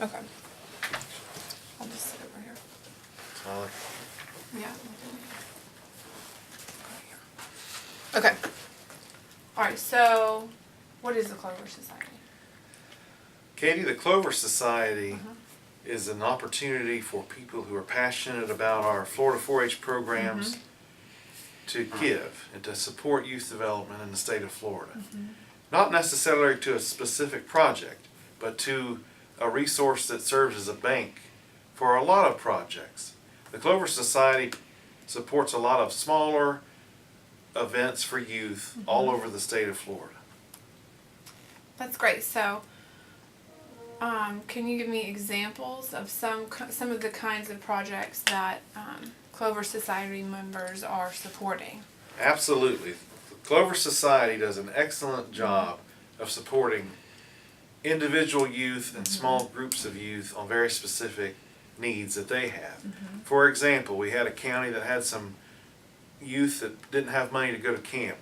Okay. I'll just sit over here. Solid. Yeah. Okay. Alright, so what is the Clover Society? Katie, the Clover Society is an opportunity for people who are passionate about our Florida 4-H programs to give and to support youth development in the state of Florida. Not necessarily to a specific project, but to a resource that serves as a bank for a lot of projects. The Clover Society supports a lot of smaller events for youth all over the state of Florida. That's great. So, can you give me examples of some of the kinds of projects that Clover Society members are supporting? Absolutely. The Clover Society does an excellent job of supporting individual youth and small groups of youth on very specific needs that they have. For example, we had a county that had some youth that didn't have money to go to camp,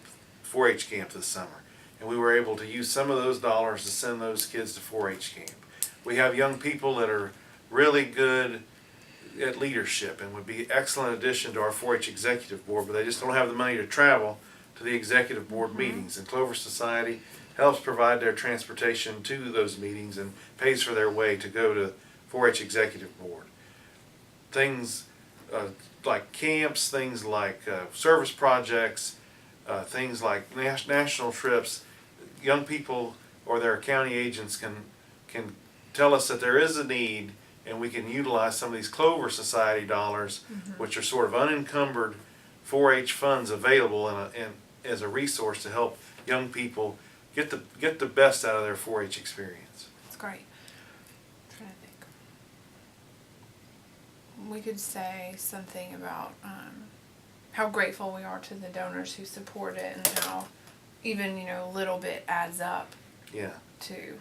4-H camp this summer. And we were able to use some of those dollars to send those kids to 4-H camp. We have young people that are really good at leadership and would be an excellent addition to our 4-H executive board, but they just don't have the money to travel to the executive board meetings. And Clover Society helps provide their transportation to those meetings and pays for their way to go to 4-H executive board. Things like camps, things like service projects, things like national trips. Young people or their county agents can tell us that there is a need, and we can utilize some of these Clover Society dollars, which are sort of unencumbered 4-H funds available and as a resource to help young people get the best out of their 4-H experience. That's great. I'm trying to think. We could say something about how grateful we are to the donors who support it, and how even a little bit adds up. Yeah. To.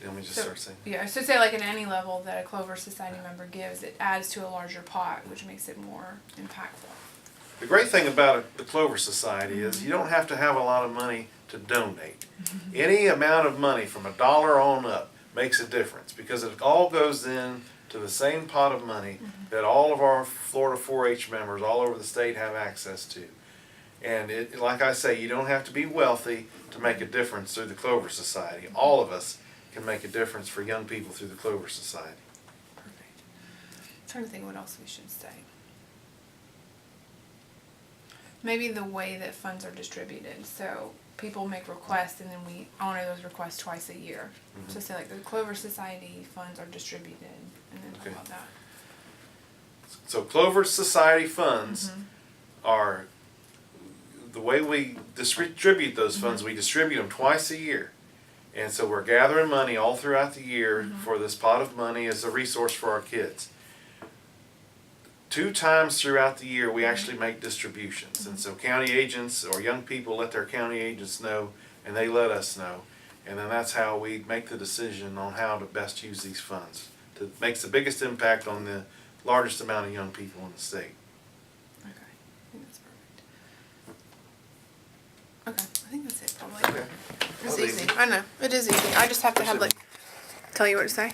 Let me just start saying. Yeah, so say like at any level that a Clover Society member gives, it adds to a larger pot, which makes it more impactful. The great thing about the Clover Society is you don't have to have a lot of money to donate. Any amount of money from $1 on up makes a difference, because it all goes in to the same pot of money that all of our Florida 4-H members all over the state have access to. And like I say, you don't have to be wealthy to make a difference through the Clover Society. All of us can make a difference for young people through the Clover Society. Perfect. I'm trying to think what else we should say. Maybe the way that funds are distributed. So people make requests, and then we honor those requests twice a year. So say like the Clover Society funds are distributed, and then how about that? So Clover Society funds are, the way we distribute those funds, we distribute them twice a year. And so we're gathering money all throughout the year for this pot of money as a resource for our kids. 2 times throughout the year we actually make distributions. And so county agents or young people let their county agents know, and they let us know. And then that's how we make the decision on how to best use these funds. It makes the biggest impact on the largest amount of young people in the state. Okay, I think that's perfect. Okay, I think that's it probably. Okay. It's Well, easy. I know, it is easy. I just have to have tell you what to say.